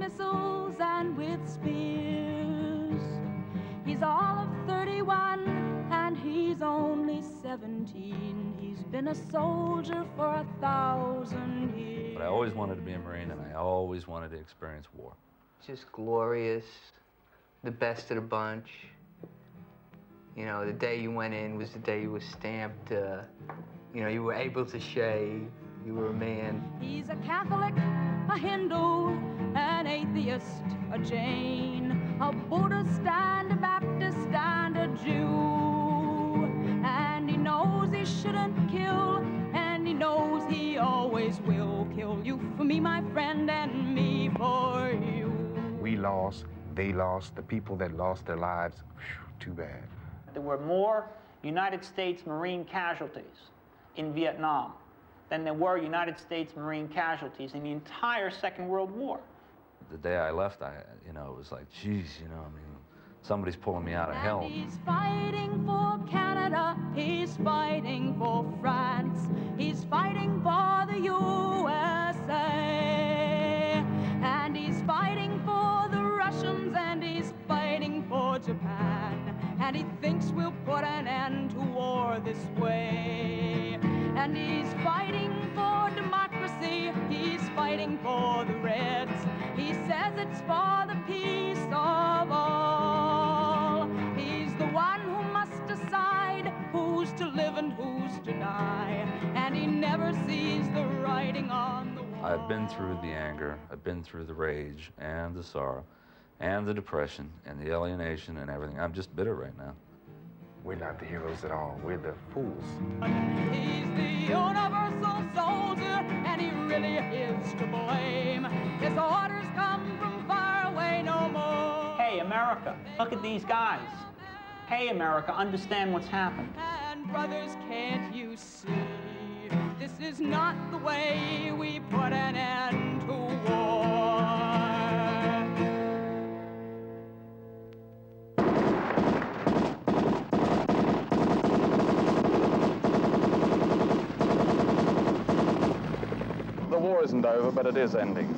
missiles and with spears. He's all of 31 and he's only 17. He's been a soldier for 1,000 years. But I always wanted to be a Marine, and I always wanted to experience war. Just glorious, the best of the bunch. You know, the day you went in was the day you were stamped, you know, you were able to shave, you were a man. He's a Catholic, a Hindu, an atheist, a Jain, a Buddhist and a Baptist and a Jew. And he knows he shouldn't kill, and he knows he always will kill. You for me, my friend, and me for you. We lost, they lost, the people that lost their lives, whew, too bad. There were more United States Marine casualties in Vietnam than there were United States Marine casualties in the entire Second World War. The day I left, you know, it was like, geez, you know, I mean, somebody's pulling me out of hell. He's fighting for Canada, he's fighting for France, he's fighting for the USA, and he's fighting for the Russians, and he's fighting for Japan, and he thinks we'll put an end to war this way. And he's fighting for democracy, he's fighting for the Reds, he says it's for the peace of all. He's the one who must decide who's to live and who's to die, and he never sees the writing on the wall. I've been through the anger, I've been through the rage and the sorrow and the depression and the alienation and everything. I'm just bitter right now. We're not the heroes at all, we're the fools. He's the universal soldier, and he really is to blame. His orders come from far away no more. Hey, America, look at these guys. Hey, America, understand what's happened. And brothers, can't you see? This is not the way we put an end to war. The war isn't over, but it is ending.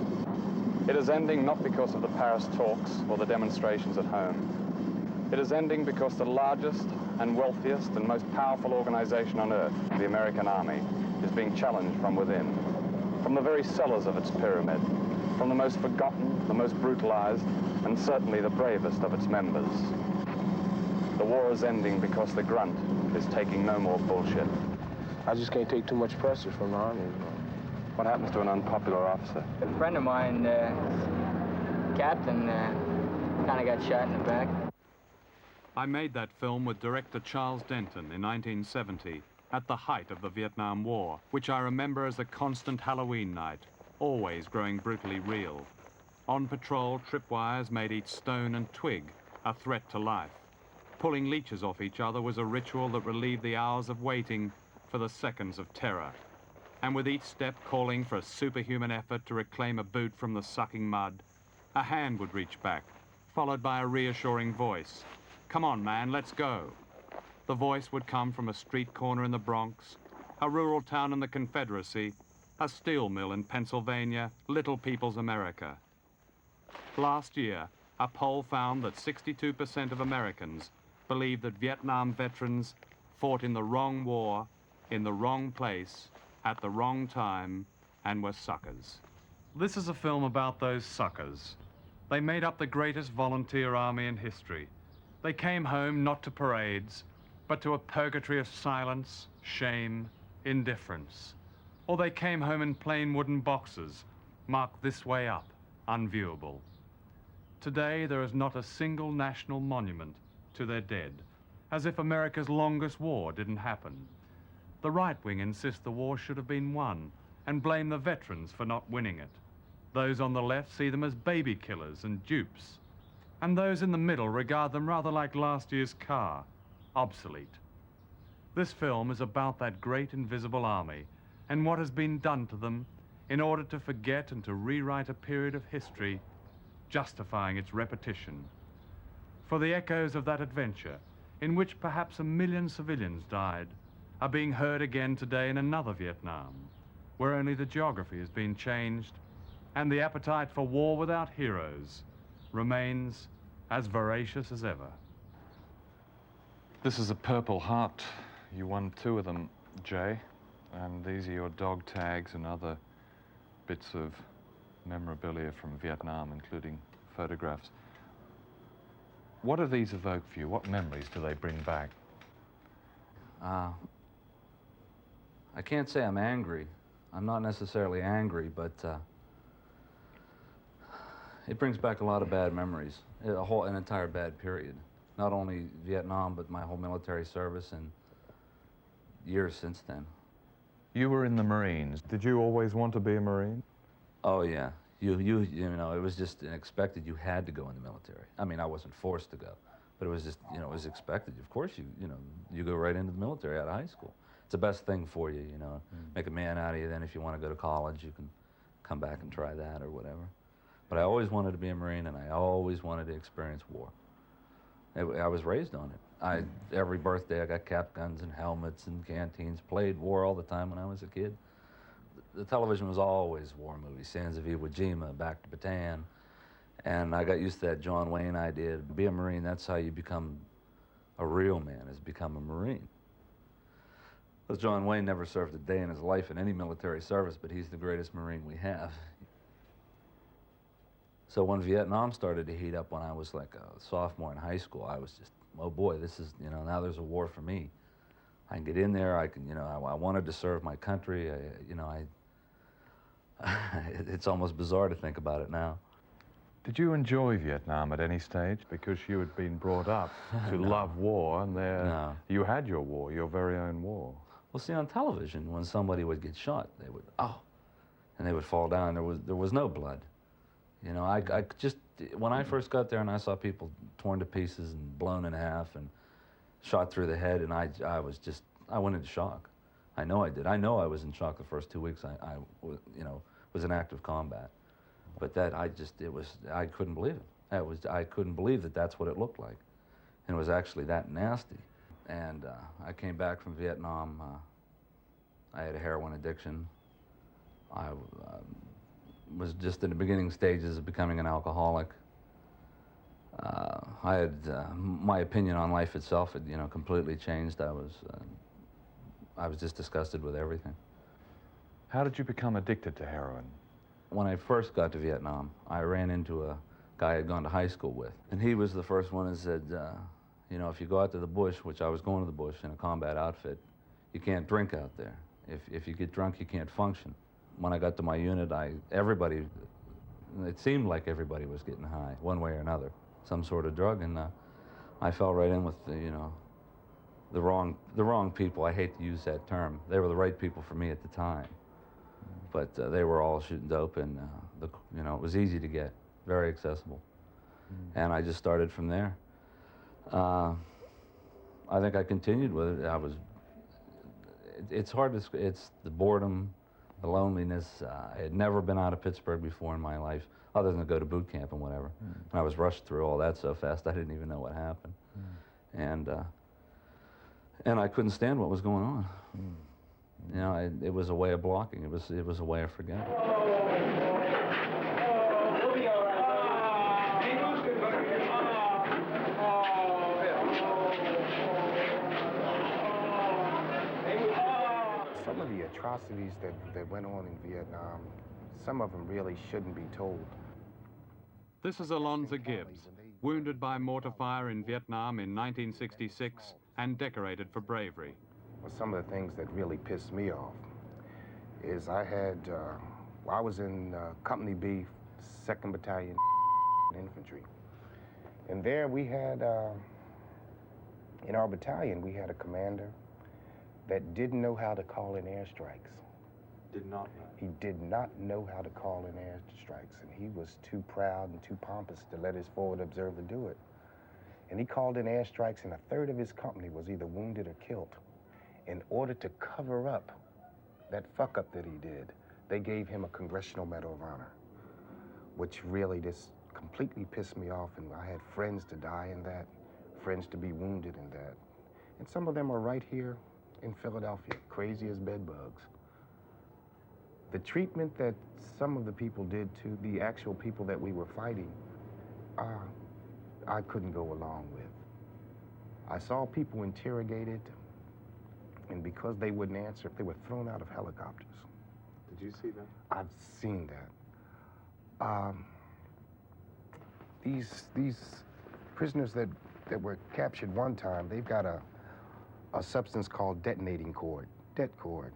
It is ending not because of the Paris talks or the demonstrations at home. It is ending because the largest and wealthiest and most powerful organization on earth, the American Army, is being challenged from within, from the very cellars of its pyramid, from the most forgotten, the most brutalized, and certainly the bravest of its members. The war is ending because the grunt is taking no more bullshit. I just can't take too much pressure from the Army. What happens to an unpopular officer? A friend of mine, Captain, kind of got shot in the back. I made that film with director Charles Denton in 1970, at the height of the Vietnam War, which I remember as a constant Halloween night, always growing brutally real. On patrol, tripwires made each stone and twig a threat to life. Pulling leeches off each other was a ritual that relieved the hours of waiting for the seconds of terror. And with each step calling for a superhuman effort to reclaim a boot from the sucking mud, a hand would reach back, followed by a reassuring voice. Come on, man, let's go. The voice would come from a street corner in the Bronx, a rural town in the Confederacy, a steel mill in Pennsylvania, little people's America. Last year, a poll found that 62% of Americans believe that Vietnam veterans fought in the wrong war, in the wrong place, at the wrong time, and were suckers. This is a film about those suckers. They made up the greatest volunteer army in history. They came home not to parades, but to a purgatory of silence, shame, indifference. Or they came home in plain wooden boxes, marked this way up, unviewable. Today, there is not a single national monument to their dead, as if America's longest war didn't happen. The right wing insists the war should have been won and blame the veterans for not winning it. Those on the left see them as baby killers and dupes. And those in the middle regard them rather like last year's car, obsolete. This film is about that great invisible army and what has been done to them in order to forget and to rewrite a period of history, justifying its repetition. For the echoes of that adventure, in which perhaps 1 million civilians died, are being heard again today in another Vietnam, where only the geography has been changed and the appetite for war without heroes remains as voracious as ever. This is a Purple Heart. You won 2 of them, Jay, and these are your dog tags and other bits of memorabilia from Vietnam, including photographs. What do these evoke for you? What memories do they bring back? I can't say I'm angry. I'm not necessarily angry, but it brings back a lot of bad memories, an entire bad period. Not only Vietnam, but my whole military service and years since then. You were in the Marines. Did you always want to be a Marine? Oh yeah, you know, it was just expected. You had to go in the military. I mean, I wasn't forced to go, but it was just, you know, it was expected. Of course, you go right into the military out of high school. It's the best thing for you, you know. Make a man out of you. Then if you want to go to college, you can come back and try that or whatever. But I always wanted to be a Marine, and I always wanted to experience war. I was raised on it. Every birthday I got cap guns and helmets and canteens, played war all the time when I was a kid. The television was always war movies, Sands of Iwo Jima, Back to Bataan. And I got used to that John Wayne idea. To be a Marine, that's how you become a real man, is become a Marine. Because John Wayne never served a day in his life in any military service, but he's the greatest Marine we have. So when Vietnam started to heat up when I was like a sophomore in high school, I was just, oh boy, this is, you know, now there's a war for me. I can get in there, I can, you know, I wanted to serve my country, it's almost bizarre to think about it now. Did you enjoy Vietnam at any stage? Because you had been brought up to love war, and there you had your war, your very own war. Well, see, on television, when somebody would get shot, they would, oh, and they would fall down. There was no blood. You know, I just, when I first got there and I saw people torn to pieces and blown in half and shot through the head, and I went into shock. I know I did. I know I was in shock the first 2 weeks you know, was in active combat. But that, I couldn't believe it. I couldn't believe that that's what it looked like. And it was actually that nasty. And I came back from Vietnam. I had a heroin addiction. I was just in the beginning stages of becoming an alcoholic. I had, my opinion on life itself had, you know, completely changed. I was just disgusted with everything. How did you become addicted to heroin? When I first got to Vietnam, I ran into a guy I'd gone to high school with. And he was the first one that said, you know, if you go out to the bush, which I was going to the bush in a combat outfit, you can't drink out there. If you get drunk, you can't function. When I got to my unit, it seemed like everybody was getting high, one way or another, some sort of drug, and I fell right in with the wrong people. I hate to use that term. They were the right people for me at the time, but they were all shooting dope, and you know, it was easy to get, very accessible, and I just started from there. I think I continued with it. It's hard to, it's the boredom, the loneliness. I had never been out of Pittsburgh before in my life, other than to go to boot camp and whatever. And I was rushed through all that so fast, I didn't even know what happened. And I couldn't stand what was going on. You know, it was a way of blocking. It was a way of forgetting. Some of the atrocities that went on in Vietnam, some of them really shouldn't be told. This is Alonzo Gibbs, wounded by mortar fire in Vietnam in 1966 and decorated for bravery. Well, some of the things that really pissed me off is I was in Company B, 2nd Battalion Infantry. And there we had, in our battalion, we had a commander that didn't know how to call in airstrikes. Did not know? He did not know how to call in airstrikes, and he was too proud and too pompous to let his forward observer do it. And he called in airstrikes, and a third of his company was either wounded or killed. In order to cover up that fuck-up that he did, they gave him a Congressional Medal of Honor, which really just completely pissed me off, and I had friends to die in that, friends to be wounded in that. And some of them are right here in Philadelphia, crazy as bedbugs. The treatment that some of the people did to the actual people that we were fighting, I couldn't go along with. I saw people interrogated, and because they wouldn't answer, they were thrown out of helicopters. Did you see that? I've seen that. These prisoners that were captured one time, they've got a substance called detonating cord, det cord.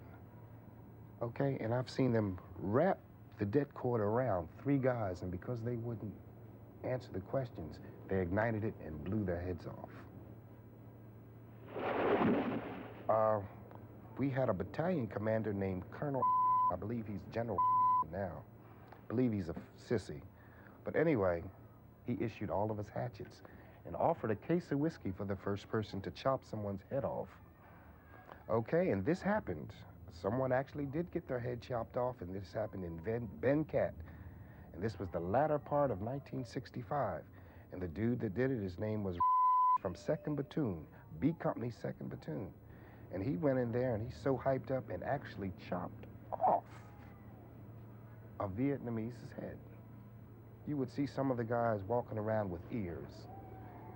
Okay, and I've seen them wrap the det cord around 3 guys, and because they wouldn't answer the questions, they ignited it and blew their heads off. We had a battalion commander named Colonel, I believe he's General now. I believe he's a sissy. But anyway, he issued all of us hatchets and offered a case of whiskey for the first person to chop someone's head off. Okay, and this happened. Someone actually did get their head chopped off, and this happened in Bencat. And this was the latter part of 1965. And the dude that did it, his name was from 2nd Platoon, B Company 2nd Platoon. And he went in there and he's so hyped up and actually chopped off a Vietnamese's head. You would see some of the guys walking around with ears,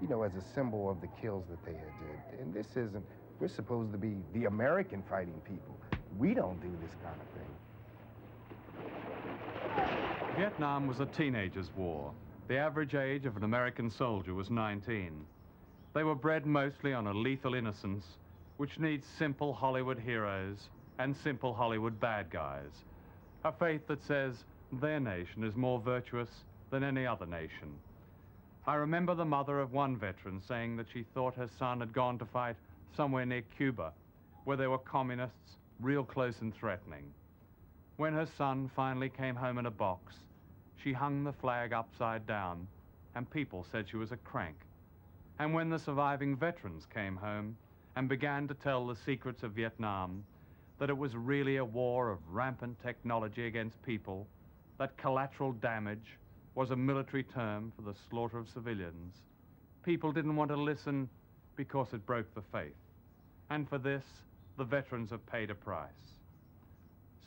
you know, as a symbol of the kills that they had did. And this isn't, we're supposed to be the American fighting people. We don't do this kind of thing. Vietnam was a teenagers' war. The average age of an American soldier was 19. They were bred mostly on a lethal innocence, which needs simple Hollywood heroes and simple Hollywood bad guys. A faith that says their nation is more virtuous than any other nation. I remember the mother of one veteran saying that she thought her son had gone to fight somewhere near Cuba, where there were communists real close and threatening. When her son finally came home in a box, she hung the flag upside down, and people said she was a crank. And when the surviving veterans came home and began to tell the secrets of Vietnam, that it was really a war of rampant technology against people, that collateral damage was a military term for the slaughter of civilians, people didn't want to listen because it broke the faith. And for this, the veterans have paid a price.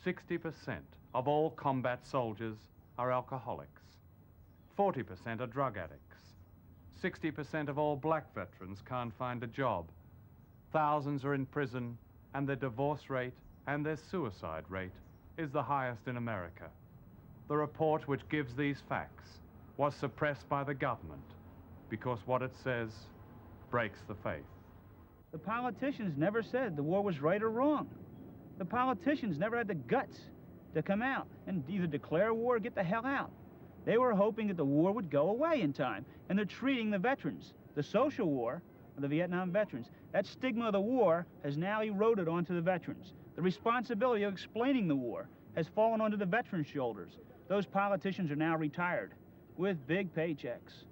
60% of all combat soldiers are alcoholics. 40% are drug addicts. 60% of all black veterans can't find a job. Thousands are in prison, and their divorce rate and their suicide rate is the highest in America. The report which gives these facts was suppressed by the government because what it says breaks the faith. The politicians never said the war was right or wrong. The politicians never had the guts to come out and either declare war or get the hell out. They were hoping that the war would go away in time, and they're treating the veterans, the social war of the Vietnam veterans. That stigma of the war has now eroded onto the veterans. The responsibility of explaining the war has fallen onto the veterans' shoulders. Those politicians are now retired with big paychecks.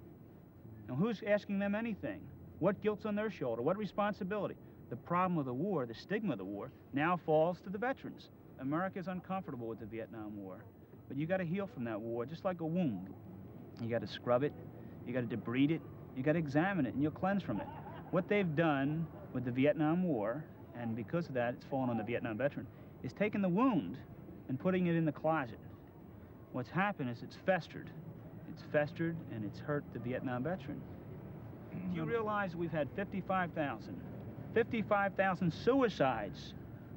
Now, who's asking them anything? What guilt's on their shoulder? What responsibility? The problem of the war, the stigma of the war, now falls to the veterans. America's uncomfortable with the Vietnam War, but you got to heal from that war, just like a wound. You got to scrub it, you got to debride it, you got to examine it, and you'll cleanse from it. What they've done with the Vietnam War, and because of that, it's fallen on the Vietnam veteran, is taking the wound and putting it in the closet. What's happened is it's festered. It's festered, and it's hurt the Vietnam veteran. Do you realize we've had 55,000 suicides,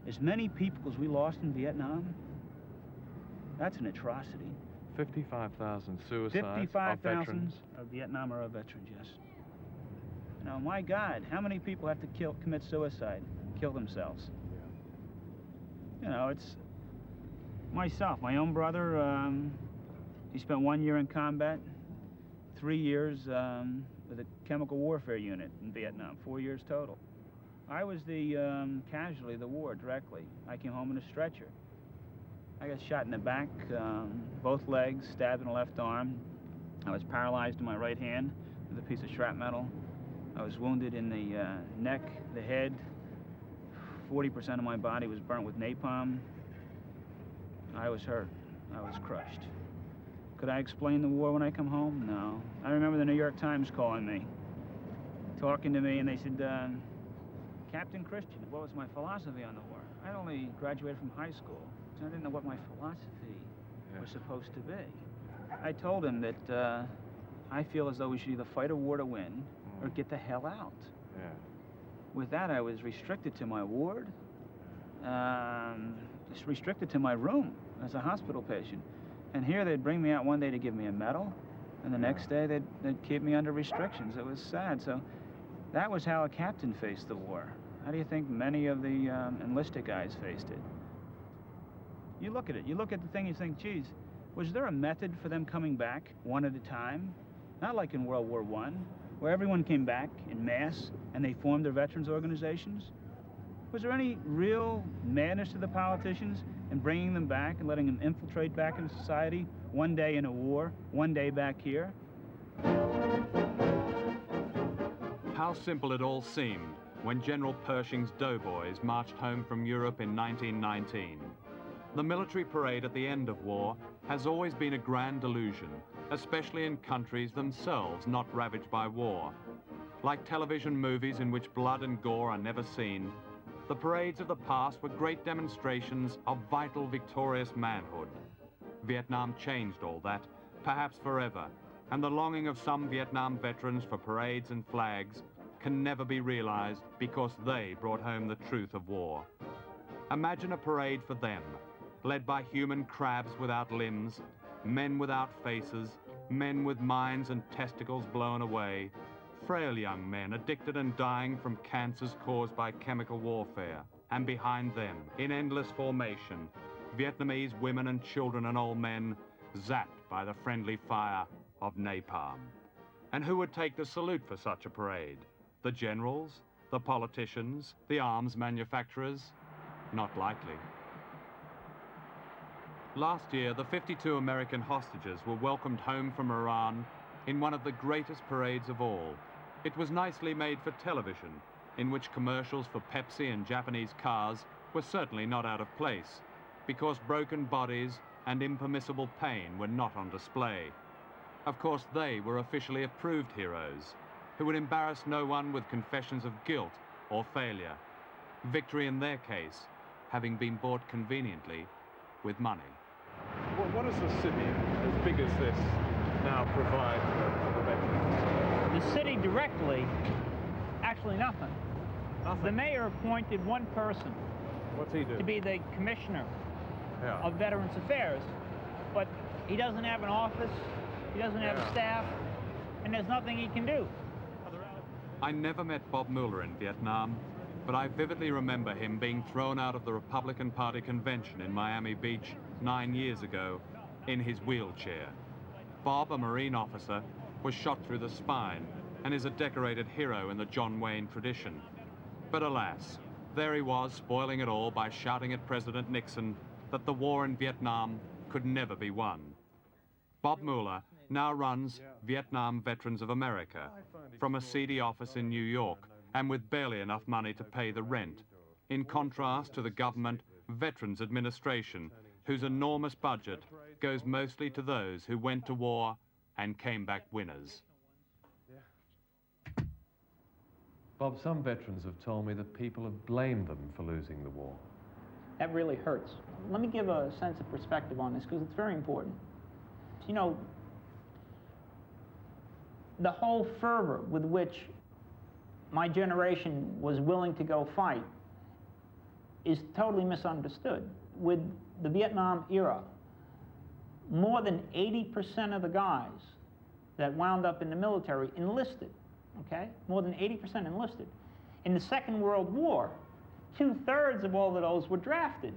as many people as we lost in Vietnam? That's an atrocity. 55,000 suicides of 55,000 of Vietnam are veterans, yes. Now, my God, how many people have to commit suicide, kill themselves? You know, it's myself, my own brother, he spent 1 year in combat, 3 years with a chemical warfare unit in Vietnam, 4 years total. I was the casualty of the war directly. I came home in a stretcher. I got shot in the back, both legs, stabbed in the left arm. I was paralyzed in my right hand with a piece of shrapnel. I was wounded in the neck, the head. 40% of my body was burnt with napalm. I was hurt. I was crushed. Could I explain the war when I come home? No. I remember the New York Times calling me, talking to me, and they said, Captain Christian, what was my philosophy on the war? I'd only graduated from high school. I didn't know what my philosophy was supposed to be. I told him that I feel as though we should either fight a war to win or get the hell out. Yeah. With that, I was restricted to my ward, just restricted to my room as a hospital patient. And here they'd bring me out one day to give me a medal, and the next day they'd keep me under restrictions. It was sad. So that was how a captain faced the war. How do you think many of the enlisted guys faced it? You look at it, you look at the thing, you think, geez, was there a method for them coming back one at a time? Not like in World War I, where everyone came back in mass and they formed their veterans organizations. Was there any real madness to the politicians in bringing them back and letting them infiltrate back into society, one day in a war, one day back here? How simple it all seemed when General Pershing's doughboys marched home from Europe in 1919. The military parade at the end of war has always been a grand delusion, especially in countries themselves not ravaged by war. Like television movies in which blood and gore are never seen, the parades of the past were great demonstrations of vital, victorious manhood. Vietnam changed all that, perhaps forever, and the longing of some Vietnam veterans for parades and flags can never be realized because they brought home the truth of war. Imagine a parade for them, led by human crabs without limbs, men without faces, men with minds and testicles blown away, frail young men addicted and dying from cancers caused by chemical warfare, and behind them, in endless formation, Vietnamese women and children and old men zapped by the friendly fire of napalm. And who would take the salute for such a parade? The generals? The politicians? The arms manufacturers? Not likely. Last year, the 52 American hostages were welcomed home from Iran in one of the greatest parades of all. It was nicely made for television, in which commercials for Pepsi and Japanese cars were certainly not out of place, because broken bodies and impermissible pain were not on display. Of course, they were officially approved heroes, who would embarrass no one with confessions of guilt or failure. Victory in their case, having been bought conveniently with money. What does the city, as big as this, now provide for the veterans? The city directly, actually nothing. Nothing? The mayor appointed one person What's he do? to be the commissioner Yeah. of Veterans Affairs, but he doesn't have an office, he doesn't have a staff, and there's nothing he can do. I never met Bob Mueller in Vietnam, but I vividly remember him being thrown out of the Republican Party convention in Miami Beach 9 years ago in his wheelchair. Bob, a Marine officer, was shot through the spine and is a decorated hero in the John Wayne tradition. But alas, there he was, spoiling it all by shouting at President Nixon that the war in Vietnam could never be won. Bob Mueller now runs Vietnam Veterans of America from a seedy office in New York and with barely enough money to pay the rent, in contrast to the government Veterans Administration, whose enormous budget goes mostly to those who went to war and came back winners. Bob, some veterans have told me that people have blamed them for losing the war. That really hurts. Let me give a sense of perspective on this, because it's very important. You know, the whole fervor with which my generation was willing to go fight is totally misunderstood. With the Vietnam era, more than 80% of the guys that wound up in the military enlisted, okay? More than 80% enlisted. In the Second World War, 2/3 of all of those were drafted.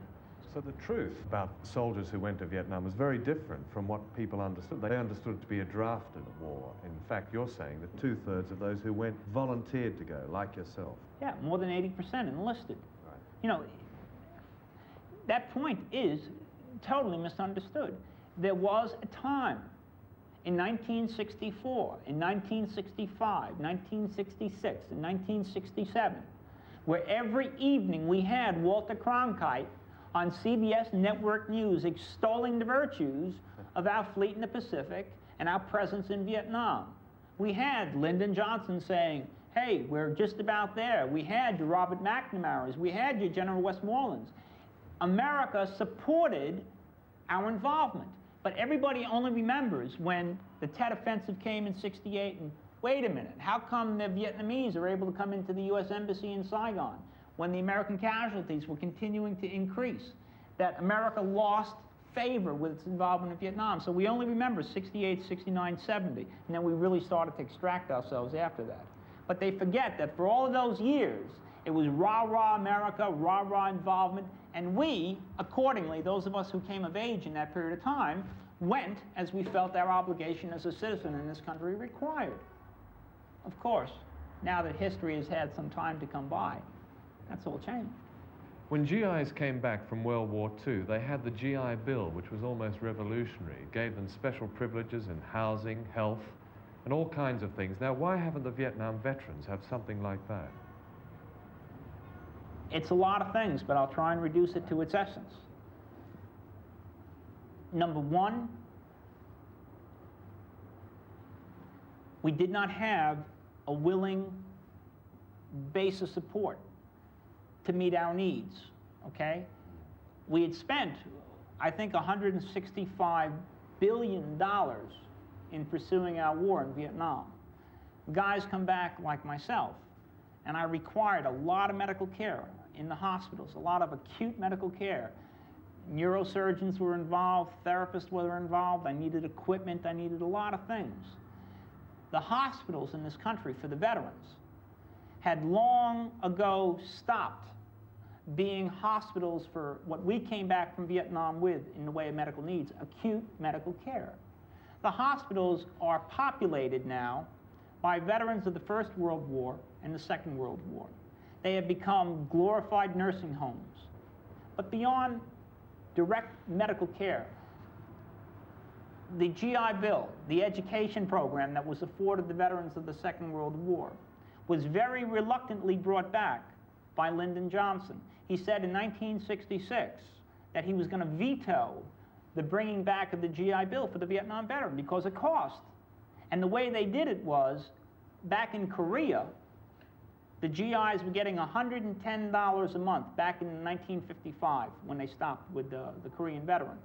So the truth about soldiers who went to Vietnam was very different from what people understood. They understood it to be a drafted war. In fact, you're saying that 2/3 of those who went volunteered to go, like yourself. Yeah, more than 80% enlisted. Right. You know, that point is totally misunderstood. There was a time in 1964, in 1965, 1966, and 1967, where every evening we had Walter Cronkite on CBS Network News extolling the virtues of our fleet in the Pacific and our presence in Vietnam. We had Lyndon Johnson saying, hey, we're just about there. We had your Robert McNamara's. We had your General Westmoreland's. America supported our involvement. But everybody only remembers when the Tet Offensive came in '68 and, wait a minute, how come the Vietnamese are able to come into the U.S. Embassy in Saigon when the American casualties were continuing to increase? That America lost favor with its involvement in Vietnam. So we only remember '68, '69, '70, and then we really started to extract ourselves after that. But they forget that for all of those years, it was rah-rah America, rah-rah involvement, and we, accordingly, those of us who came of age in that period of time, went as we felt our obligation as a citizen in this country required. Of course, now that history has had some time to come by, that's all changed. When GIs came back from World War II, they had the GI Bill, which was almost revolutionary. It gave them special privileges in housing, health, and all kinds of things. Now, why haven't the Vietnam veterans have something like that? It's a lot of things, but I'll try and reduce it to its essence. Number one, we did not have a willing base of support to meet our needs, okay? We had spent, I think, $165 billion in pursuing our war in Vietnam. Guys come back like myself, and I required a lot of medical care in the hospitals, a lot of acute medical care. Neurosurgeons were involved, therapists were involved, I needed equipment, I needed a lot of things. The hospitals in this country for the veterans had long ago stopped being hospitals for what we came back from Vietnam with in the way of medical needs, acute medical care. The hospitals are populated now by veterans of the First World War and the Second World War. They have become glorified nursing homes. But beyond direct medical care, the GI Bill, the education program that was afforded the veterans of the Second World War, was very reluctantly brought back by Lyndon Johnson. He said in 1966 that he was going to veto the bringing back of the GI Bill for the Vietnam veteran because of cost. And the way they did it was, back in Korea, the GIs were getting $110 a month back in 1955 when they stopped with the Korean veteran.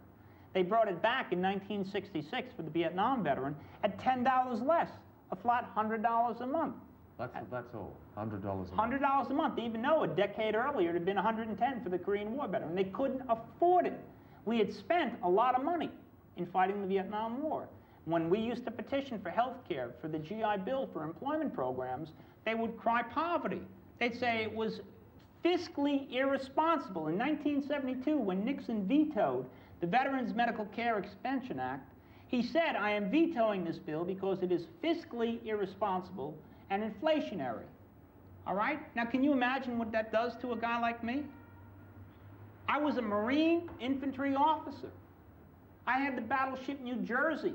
They brought it back in 1966 for the Vietnam veteran at $10 less, a flat $100 a month. That's all, $100 a month. $100 a month, even though a decade earlier it had been $110 for the Korean War veteran. They couldn't afford it. We had spent a lot of money in fighting the Vietnam War. When we used to petition for health care, for the GI Bill, for employment programs, they would cry poverty. They'd say it was fiscally irresponsible. In 1972, when Nixon vetoed the Veterans Medical Care Expansion Act, he said, I am vetoing this bill because it is fiscally irresponsible and inflationary. All right? Now, can you imagine what that does to a guy like me? I was a Marine infantry officer. I had the battleship New Jersey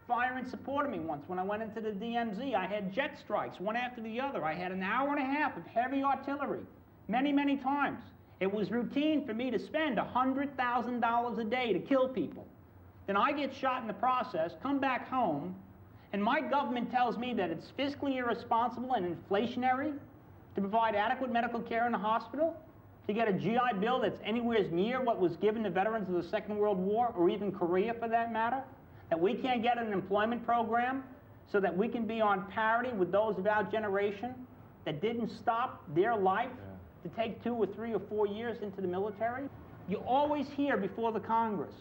fire in support of me once when I went into the DMZ. I had jet strikes, one after the other. I had an hour and a half of heavy artillery, many, many times. It was routine for me to spend $100,000 a day to kill people. Then I get shot in the process, come back home, and my government tells me that it's fiscally irresponsible and inflationary to provide adequate medical care in the hospital, to get a GI Bill that's anywhere near what was given to veterans of the Second World War, or even Korea for that matter, that we can't get an employment program so that we can be on parity with those of our generation that didn't stop their life to take 2 or 3 or 4 years into the military. You always hear before the Congress,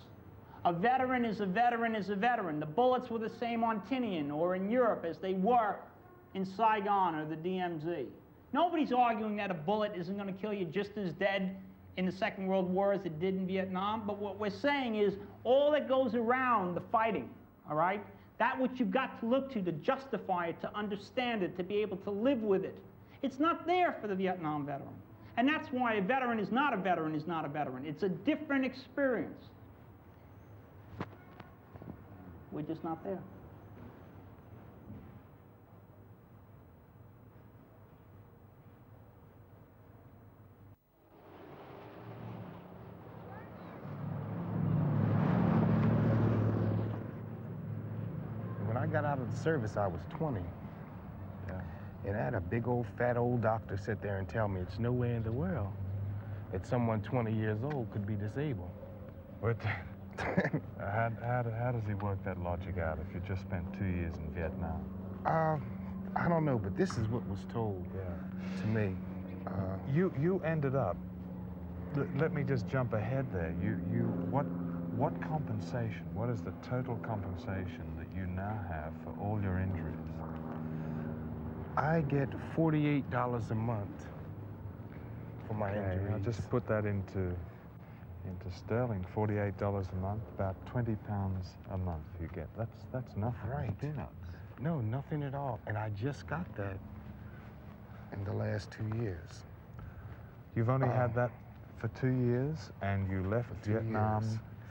a veteran is a veteran is a veteran. The bullets were the same on Tinian or in Europe as they were in Saigon or the DMZ. Nobody's arguing that a bullet isn't going to kill you just as dead in the Second World War as it did in Vietnam, but what we're saying is all that goes around the fighting, all right, that which you've got to look to justify it, to understand it, to be able to live with it, it's not there for the Vietnam veteran. And that's why a veteran is not a veteran is not a veteran. It's a different experience. We're just not there. When I got out of the service, I was 20. And I had a big old fat old doctor sit there and tell me it's nowhere in the world that someone 20 years old could be disabled. But how does he work that logic out if you just spent 2 years in Vietnam? I don't know, but this is what was told to me. You ended up, let me just jump ahead there. What compensation, what is the total compensation that you now have for all your injuries? I get $48 a month for my injuries. I'll just put that into sterling, $48 a month, about 20 pounds a month you get. That's nothing. Right. Peanuts. No, nothing at all. And I just got that in the last 2 years. You've only had that for 2 years, and you left Vietnam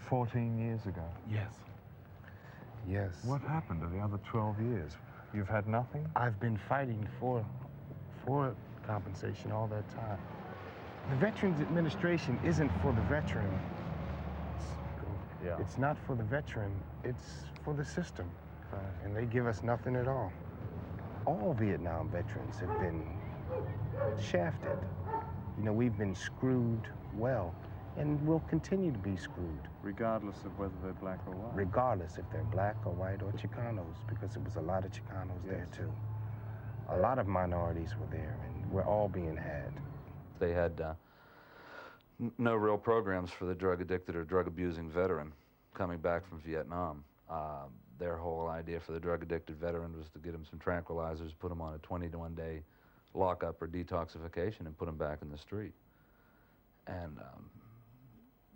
14 years ago. Yes. Yes. What happened to the other 12 years? You've had nothing? I've been fighting for compensation all that time. The Veterans Administration isn't for the veteran. It's not for the veteran, it's for the system. And they give us nothing at all. All Vietnam veterans have been shafted. You know, we've been screwed well, and we'll continue to be screwed. Regardless of whether they're black or white? Regardless if they're black or white or Chicanos, because there was a lot of Chicanos there too. A lot of minorities were there, and we're all being had. They had no real programs for the drug addicted or drug abusing veteran coming back from Vietnam. Their whole idea for the drug addicted veteran was to get him some tranquilizers, put him on a 21-day lockup or detoxification, and put him back in the street. And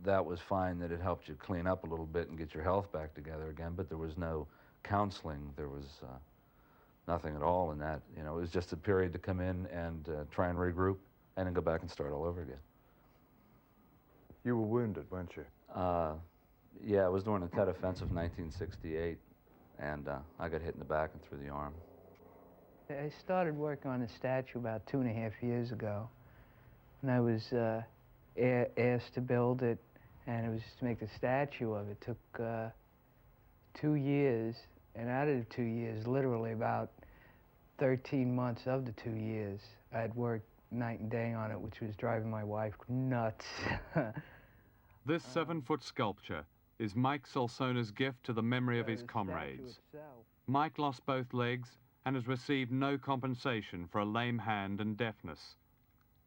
that was fine, that it helped you clean up a little bit and get your health back together again, but there was no counseling, there was nothing at all in that. You know, it was just a period to come in and try and regroup and then go back and start all over again. You were wounded, weren't you? Yeah, it was during the Tet Offensive of 1968, and I got hit in the back and through the arm. I started work on a statue about 2.5 years ago, and I was asked to build it, and it was to make the statue of it. It took 2 years, and out of the 2 years, literally about 13 months of the 2 years, I'd worked night and day on it, which was driving my wife nuts. This 7-foot sculpture is Mike Solsona's gift to the memory of his comrades. Mike lost both legs and has received no compensation for a lame hand and deafness.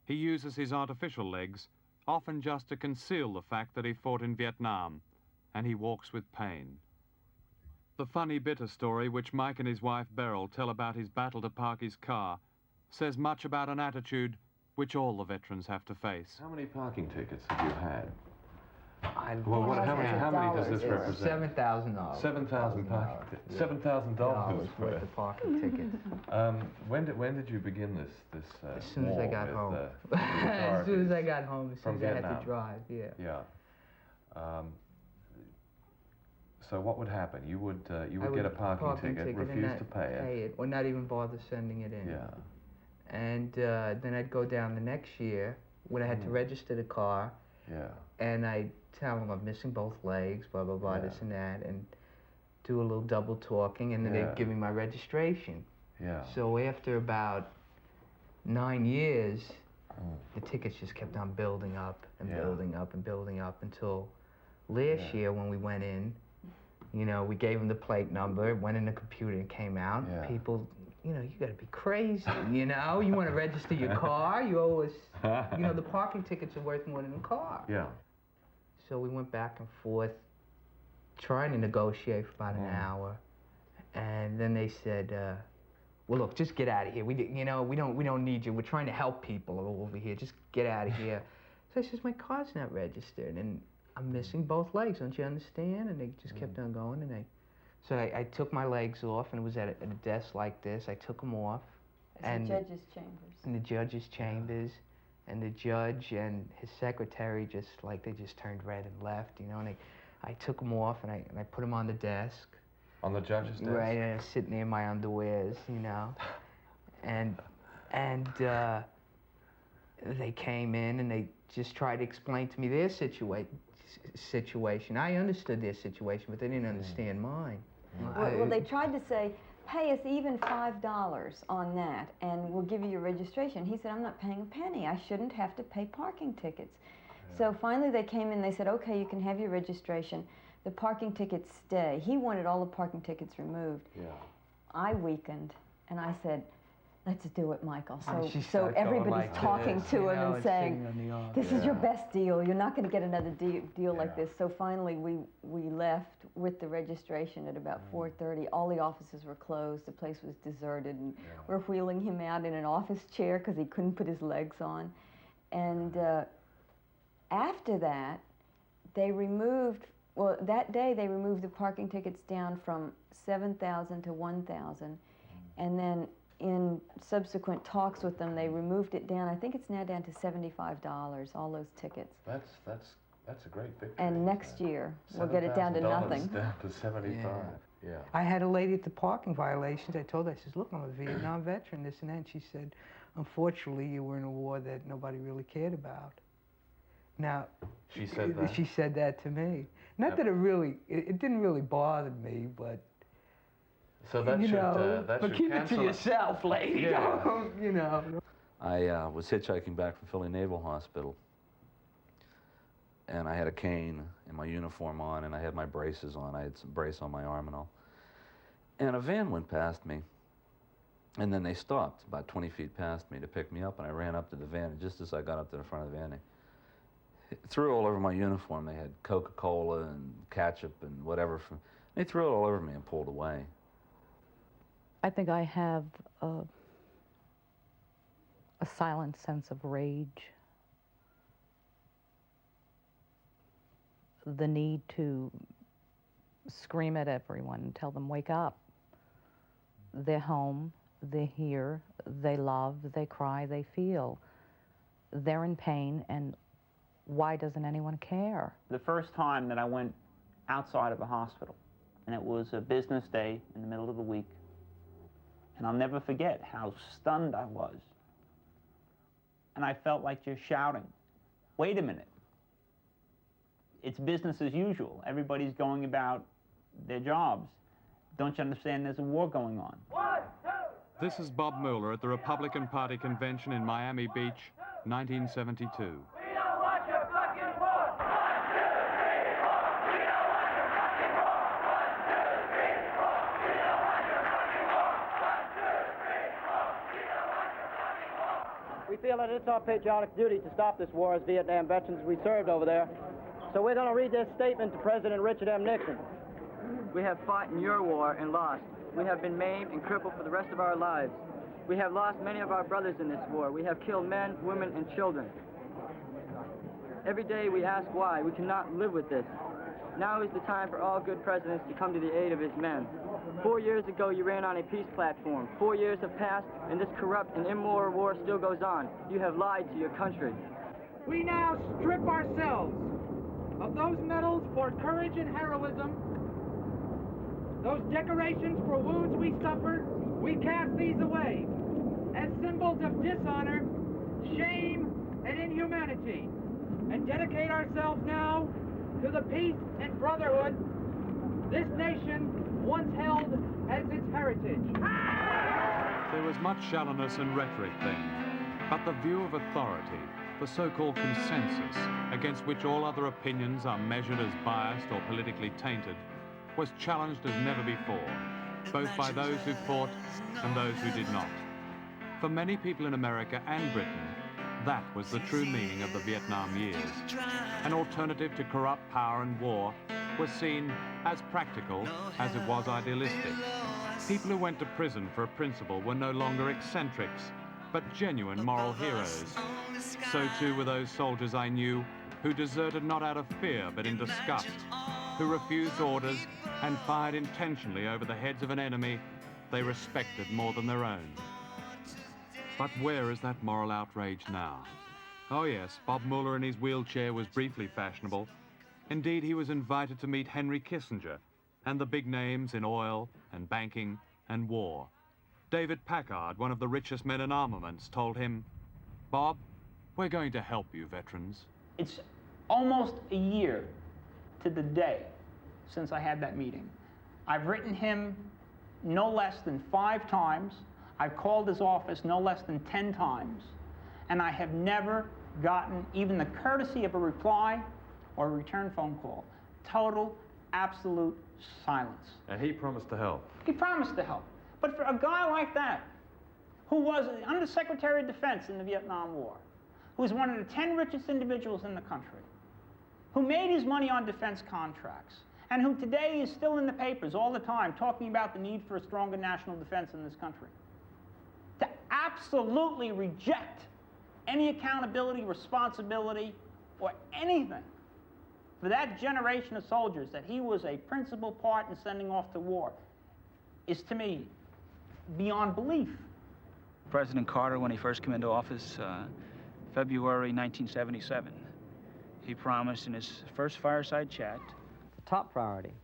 He uses his artificial legs, often just to conceal the fact that he fought in Vietnam, and he walks with pain. The funny, bitter story which Mike and his wife Beryl tell about his battle to park his car says much about an attitude which all the veterans have to face. How many parking tickets have you had? How many does this represent? $7,000. 7,000 parking tickets. $7,000 worth of parking tickets. When did you begin this as soon as I got home. As soon as I got home, as soon as I had to drive, Yeah. So what would happen? You would get a parking ticket, refuse to pay it, or not even bother sending it in. Yeah. And then I'd go down the next year when I had to register the car. Yeah. And I'd tell them I'm missing both legs, blah, blah, blah, this and that, and do a little double talking, and then they'd give me my registration. Yeah. So after about 9 years, the tickets just kept on building up and building up and building up until last year when we went in, you know, we gave them the plate number, it went in the computer and came out. Yeah. People, you know, you gotta be crazy, you know? You wanna register your car, you owe us, you know, the parking tickets are worth more than the car. Yeah. So we went back and forth trying to negotiate for about an hour. And then they said, well, look, just get out of here. We don't need you. We're trying to help people over here. Just get out of here. So I says, my car's not registered, and I'm missing both legs. Don't you understand? And they just kept on going, and so I took my legs off, and it was at a desk like this. I took them off. In the judge's chambers. In the judge's chambers. And the judge and his secretary they just turned red and left, you know, and I took them off and I put them on the desk. On the judge's desk? Right, and I was sitting there in my underwears, you know. And they came in and they just tried to explain to me their situation. I understood their situation, but they didn't understand mine. Well, they tried to say pay us even $5 on that, and we'll give you your registration. He said, I'm not paying a penny. I shouldn't have to pay parking tickets. Yeah. So finally they came in, they said, okay, you can have your registration. The parking tickets stay. He wanted all the parking tickets removed. Yeah. I weakened, and I said, let's do it, Michael. So everybody's talking to him and saying, this is your best deal. You're not going to get another deal like this. So finally, we left with the registration at about 4:30. All the offices were closed. The place was deserted. And we're wheeling him out in an office chair because he couldn't put his legs on. And after that, they removed, well, that day they removed the parking tickets down from 7,000 to 1,000. And then in subsequent talks with them, they removed it down. I think it's now down to $75, all those tickets. That's a great victory. And next year, we'll get it down to nothing. Down to 75. Yeah. I had a lady at the parking violations. I told her, I says, look, I'm a Vietnam veteran, this and that. And she said, unfortunately, you were in a war that nobody really cared about. Now, she said that? She said that to me. Not that it didn't really bother me, but so that but keep it to yourself, lady. Yeah. I was hitchhiking back from Philly Naval Hospital, and I had a cane and my uniform on, and I had my braces on. I had some brace on my arm and all. And a van went past me, and then they stopped about 20 feet past me to pick me up, and I ran up to the van, and just as I got up to the front of the van, they threw all over my uniform. They had Coca-Cola and ketchup and whatever. They threw it all over me and pulled away. I think I have a silent sense of rage, the need to scream at everyone and tell them, wake up. They're home, they're here, they love, they cry, they feel. They're in pain, and why doesn't anyone care? The first time that I went outside of a hospital, and it was a business day in the middle of the week, and I'll never forget how stunned I was. And I felt like just shouting, wait a minute. It's business as usual. Everybody's going about their jobs. Don't you understand there's a war going on? 1, 2. This is Bob Mueller at the Republican Party convention in Miami Beach, 1972. We don't want your fucking war. 1, 2, 3, 4. We don't want your fucking war. 1, 2, 3, 4. We don't want your fucking war. 1, 2, 3, 4. We don't want your fucking war. We feel that it's our patriotic duty to stop this war as Vietnam veterans we served over there. So we're going to read this statement to President Richard M. Nixon. We have fought in your war and lost. We have been maimed and crippled for the rest of our lives. We have lost many of our brothers in this war. We have killed men, women, and children. Every day we ask why. We cannot live with this. Now is the time for all good presidents to come to the aid of his men. 4 years ago, you ran on a peace platform. 4 years have passed, and this corrupt and immoral war still goes on. You have lied to your country. We now strip ourselves of those medals for courage and heroism, those decorations for wounds we suffered. We cast these away as symbols of dishonor, shame, and inhumanity, and dedicate ourselves now to the peace and brotherhood this nation once held as its heritage. There was much shallowness and rhetoric then, but the view of authority, the so-called consensus, against which all other opinions are measured as biased or politically tainted, was challenged as never before, both by those who fought and those who did not. For many people in America and Britain, that was the true meaning of the Vietnam years. An alternative to corrupt power and war was seen as practical as it was idealistic. People who went to prison for a principle were no longer eccentrics, but genuine moral heroes. So too were those soldiers I knew who deserted not out of fear but in disgust, who refused orders and fired intentionally over the heads of an enemy they respected more than their own. But where is that moral outrage now? Oh yes, Bob Mueller in his wheelchair was briefly fashionable. Indeed, he was invited to meet Henry Kissinger and the big names in oil and banking and war. David Packard, one of the richest men in armaments, told him, Bob, we're going to help you, veterans. It's almost a year to the day since I had that meeting. I've written him no less than 5 times. I've called his office no less than 10 times. And I have never gotten even the courtesy of a reply or a return phone call. Total, absolute silence. And he promised to help. He promised to help. But for a guy like that, who was Undersecretary of Defense in the Vietnam War, who was one of the 10 richest individuals in the country, who made his money on defense contracts, and who today is still in the papers all the time talking about the need for a stronger national defense in this country, to absolutely reject any accountability, responsibility, or anything for that generation of soldiers that he was a principal part in sending off to war is, to me, beyond belief. President Carter, when he first came into office, February 1977, he promised in his first fireside chat. The top priority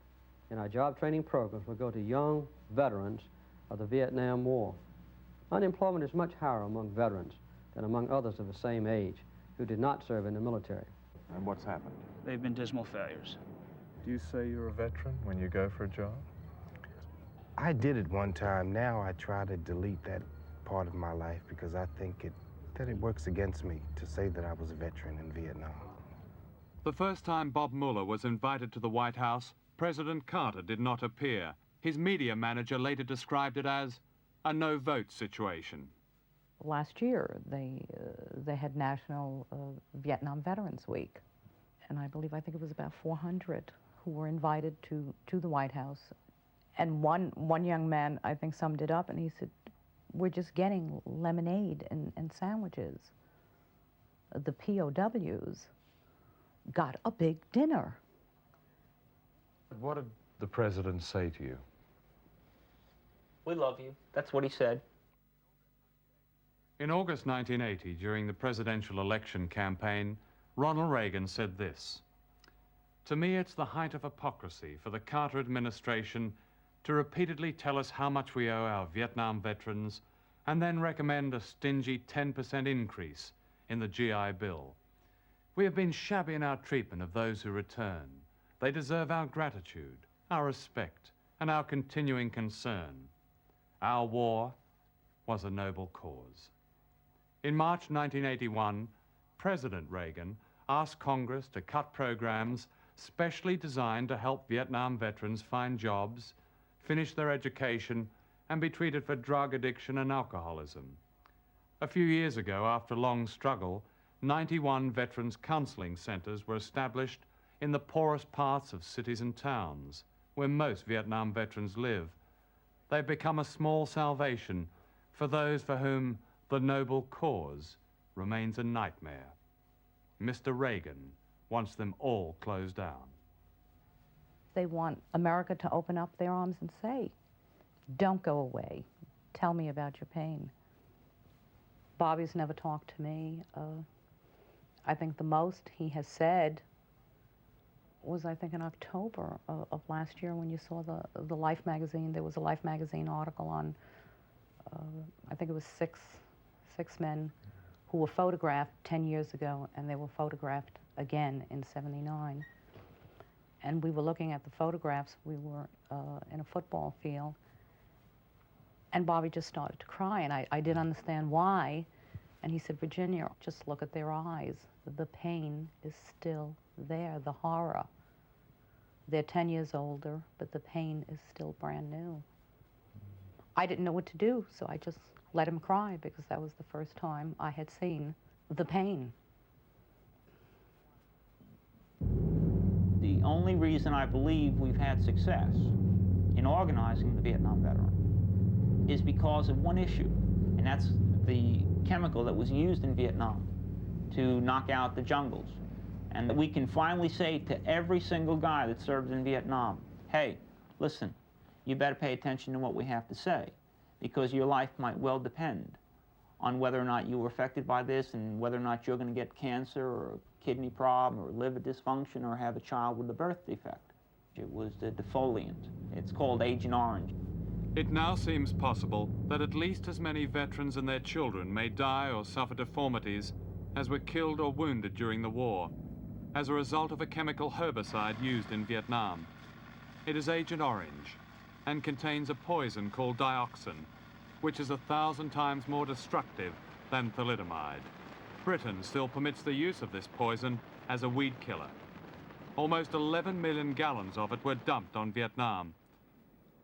in our job training programs will go to young veterans of the Vietnam War. Unemployment is much higher among veterans than among others of the same age who did not serve in the military. And what's happened? They've been dismal failures. Do you say you're a veteran when you go for a job? I did it one time. Now I try to delete that part of my life because I think that it works against me to say that I was a veteran in Vietnam. The first time Bob Mueller was invited to the White House, President Carter did not appear. His media manager later described it as a no-vote situation. Last year, they had National Vietnam Veterans Week, and I think it was about 400 who were invited to the White House. And one young man, I think, summed it up, and he said, "We're just getting lemonade and sandwiches. The POWs got a big dinner." What did the president say to you? We love you. That's what he said. In August 1980, during the presidential election campaign, Ronald Reagan said this: "To me, it's the height of hypocrisy for the Carter administration to repeatedly tell us how much we owe our Vietnam veterans and then recommend a stingy 10% increase in the GI Bill. We have been shabby in our treatment of those who return. They deserve our gratitude, our respect, and our continuing concern. Our war was a noble cause." In March 1981, President Reagan asked Congress to cut programs specially designed to help Vietnam veterans find jobs, finish their education, and be treated for drug addiction and alcoholism. A few years ago, after long struggle, 91 veterans counseling centers were established in the poorest parts of cities and towns, where most Vietnam veterans live. They've become a small salvation for those for whom the noble cause remains a nightmare. Mr. Reagan wants them all closed down. They want America to open up their arms and say, "Don't go away. Tell me about your pain." Bobby's never talked to me. I think the most he has said was, I think, in October of last year when you saw the Life magazine. There was a Life magazine article on, I think it was six men who were photographed 10 years ago, and they were photographed again in '79. And we were looking at the photographs. We were in a football field, and Bobby just started to cry, and I didn't understand why. And he said, "Virginia, just look at their eyes. The pain is still there, the horror. They're 10 years older, but the pain is still brand new." I didn't know what to do, so I just let him cry, because that was the first time I had seen the pain. The only reason I believe we've had success in organizing the Vietnam veteran is because of one issue, and that's the chemical that was used in Vietnam to knock out the jungles. And that we can finally say to every single guy that served in Vietnam, "Hey, listen, you better pay attention to what we have to say, because your life might well depend on whether or not you were affected by this and whether or not you're going to get cancer or a kidney problem or liver dysfunction or have a child with a birth defect." It was the defoliant. It's called Agent Orange. It now seems possible that at least as many veterans and their children may die or suffer deformities as were killed or wounded during the war as a result of a chemical herbicide used in Vietnam. It is Agent Orange, and contains a poison called dioxin, which is 1,000 times more destructive than thalidomide. Britain still permits the use of this poison as a weed killer. Almost 11 million gallons of it were dumped on Vietnam.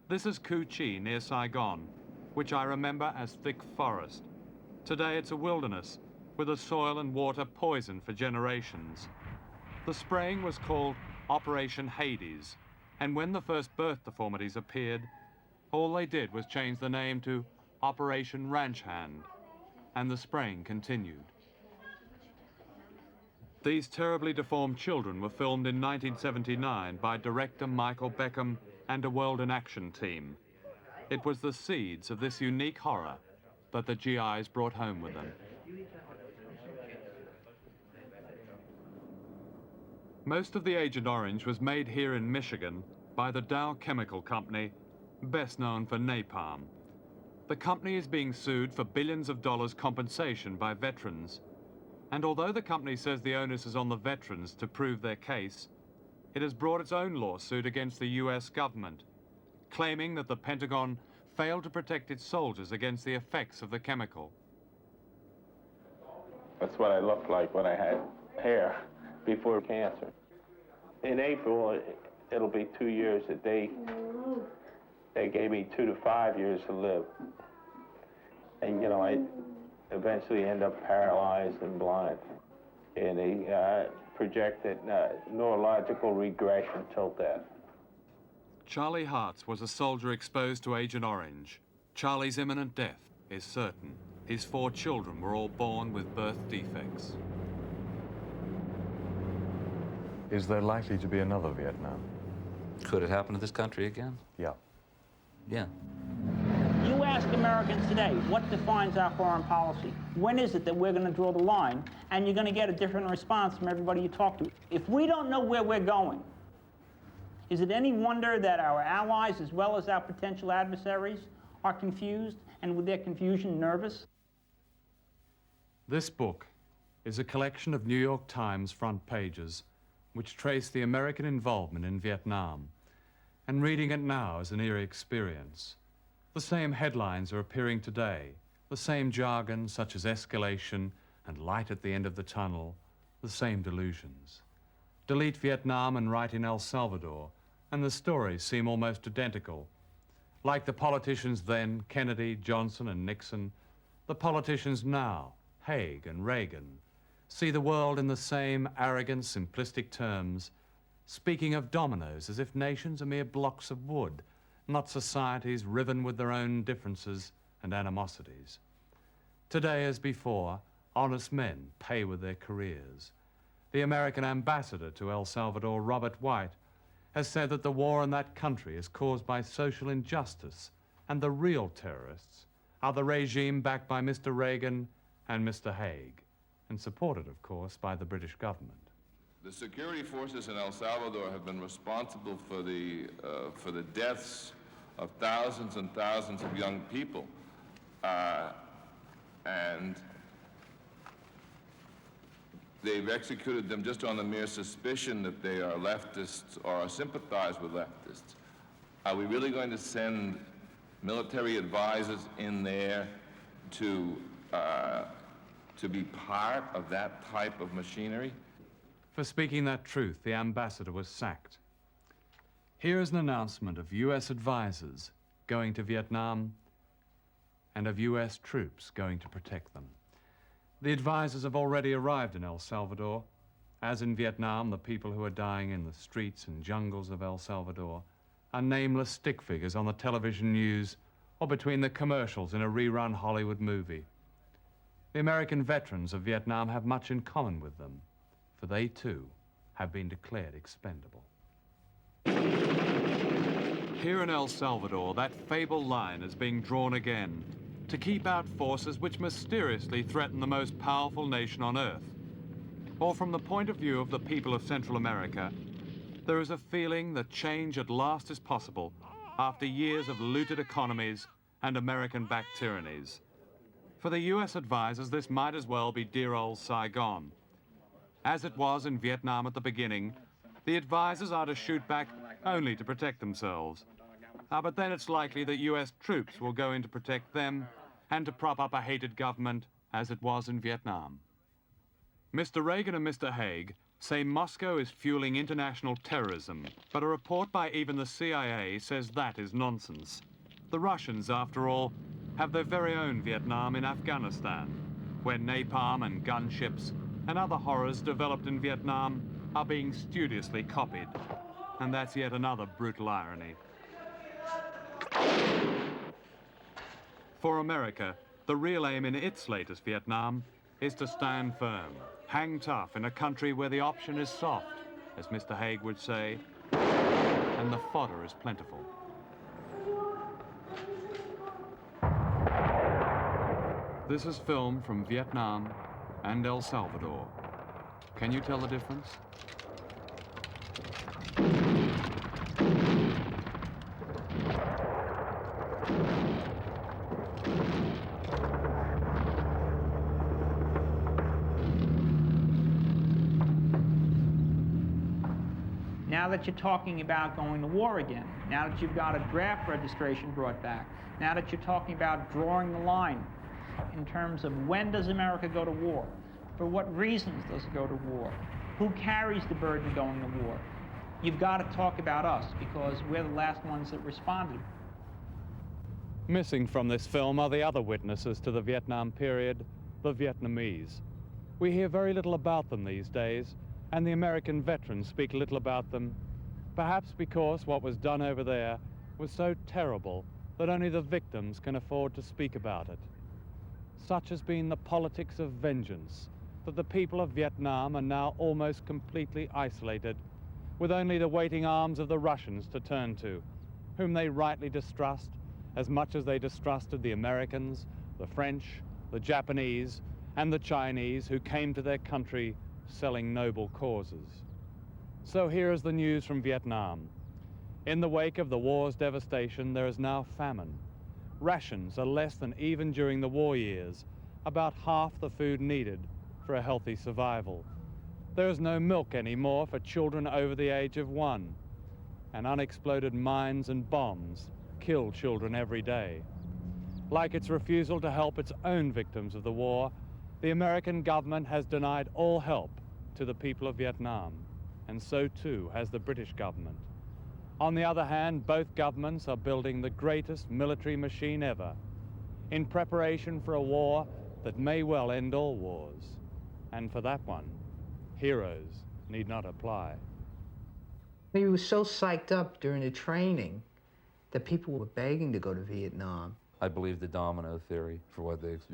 This is Cu Chi near Saigon, which I remember as thick forest. Today it's a wilderness with the soil and water poisoned for generations. The spraying was called Operation Hades, and when the first birth deformities appeared, all they did was change the name to Operation Ranch Hand, and the spraying continued. These terribly deformed children were filmed in 1979 by director Michael Beckham and a World in Action team. It was the seeds of this unique horror that the GIs brought home with them. Most of the Agent Orange was made here in Michigan by the Dow Chemical Company, best known for napalm. The company is being sued for billions of dollars compensation by veterans. And although the company says the onus is on the veterans to prove their case, it has brought its own lawsuit against the US government, claiming that the Pentagon failed to protect its soldiers against the effects of the chemical. That's what I looked like when I had hair before cancer. In April, it'll be 2 years that they gave me 2 to 5 years to live. And, you know, I eventually end up paralyzed and blind. And they projected neurological regression till death. Charlie Hartz was a soldier exposed to Agent Orange. Charlie's imminent death is certain. His 4 children were all born with birth defects. Is there likely to be another Vietnam? Could it happen to this country again? Yeah. Yeah. You ask Americans today, what defines our foreign policy? When is it that we're going to draw the line? And you're going to get a different response from everybody you talk to. If we don't know where we're going, is it any wonder that our allies, as well as our potential adversaries, are confused and with their confusion nervous? This book is a collection of New York Times front pages which trace the American involvement in Vietnam. And reading it now is an eerie experience. The same headlines are appearing today, the same jargon such as escalation and light at the end of the tunnel, the same delusions. Delete Vietnam and write in El Salvador, and the stories seem almost identical. Like the politicians then, Kennedy, Johnson, and Nixon, the politicians now, Haig and Reagan, see the world in the same arrogant, simplistic terms, speaking of dominoes as if nations are mere blocks of wood, not societies riven with their own differences and animosities. Today, as before, honest men pay with their careers. The American ambassador to El Salvador, Robert White, has said that the war in that country is caused by social injustice, and the real terrorists are the regime backed by Mr. Reagan and Mr. Haig, and supported, of course, by the British government. The security forces in El Salvador have been responsible for the deaths of thousands and thousands of young people, and they've executed them just on the mere suspicion that they are leftists or sympathize with leftists. Are we really going to send military advisors in there to be part of that type of machinery? For speaking that truth, the ambassador was sacked. Here is an announcement of US advisors going to Vietnam and of US troops going to protect them. The advisors have already arrived in El Salvador. As in Vietnam, the people who are dying in the streets and jungles of El Salvador are nameless stick figures on the television news or between the commercials in a rerun Hollywood movie. The American veterans of Vietnam have much in common with them, for they too have been declared expendable. Here in El Salvador, that fabled line is being drawn again to keep out forces which mysteriously threaten the most powerful nation on earth. Or from the point of view of the people of Central America, there is a feeling that change at last is possible after years of looted economies and American-backed tyrannies. For the US advisors, this might as well be dear old Saigon. As it was in Vietnam at the beginning, the advisors are to shoot back only to protect themselves. But then it's likely that US troops will go in to protect them and to prop up a hated government as it was in Vietnam. Mr. Reagan and Mr. Haig say Moscow is fueling international terrorism, but a report by even the CIA says that is nonsense. The Russians, after all, have their very own Vietnam in Afghanistan, where napalm and gunships and other horrors developed in Vietnam are being studiously copied. And that's yet another brutal irony. For America, the real aim in its latest Vietnam is to stand firm, hang tough in a country where the option is soft, as Mr. Haig would say, and the fodder is plentiful. This is film from Vietnam and El Salvador. Can you tell the difference? Now that you're talking about going to war again, now that you've got a draft registration brought back, now that you're talking about drawing the line in terms of when does America go to war, for what reasons does it go to war, who carries the burden of going to war, you've got to talk about us because we're the last ones that responded. Missing from this film are the other witnesses to the Vietnam period, the Vietnamese. We hear very little about them these days, and the American veterans speak little about them, perhaps because what was done over there was so terrible that only the victims can afford to speak about it. Such has been the politics of vengeance, that the people of Vietnam are now almost completely isolated, with only the waiting arms of the Russians to turn to, whom they rightly distrust as much as they distrusted the Americans, the French, the Japanese, and the Chinese who came to their country selling noble causes. So here is the news from Vietnam. In the wake of the war's devastation, there is now famine. Rations are less than even during the war years, about half the food needed for a healthy survival. There is no milk anymore for children over the age of 1, and unexploded mines and bombs kill children every day. Like its refusal to help its own victims of the war, the American government has denied all help to the people of Vietnam, and so too has the British government. On the other hand, both governments are building the greatest military machine ever, in preparation for a war that may well end all wars. And for that one, heroes need not apply. He was so psyched up during the training that people were begging to go to Vietnam. I believe the domino theory for what they, if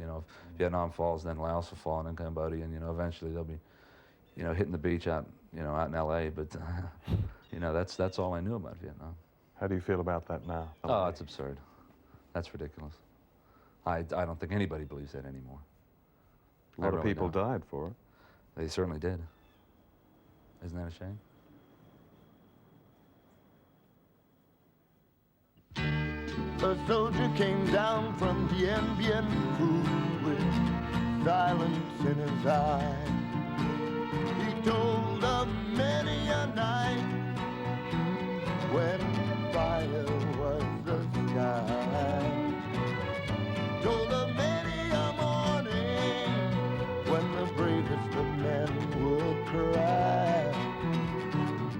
Vietnam falls, then Laos will fall, and then Cambodia, and, eventually they'll be, hitting the beach out, out in L.A., but, that's all I knew about Vietnam. How do you feel about that now? Oh, it's absurd. That's ridiculous. I don't think anybody believes that anymore. A lot of people died for it. They certainly did. Isn't that a shame? A soldier came down from Dien Bien Phu with silence in his eye. He told of many a night when fire was the sky. Told of many a morning when the bravest of men would cry,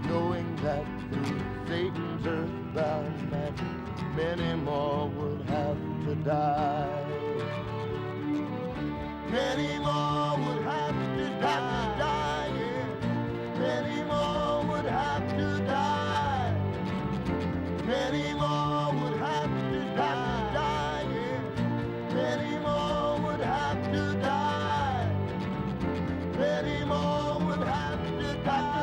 knowing that through Satan's earthbound magic many more would have to die. Many more would have to die, yeah. Many more would have to die. Many more would have to die, yeah. Many more would have to die. Many more would have to die.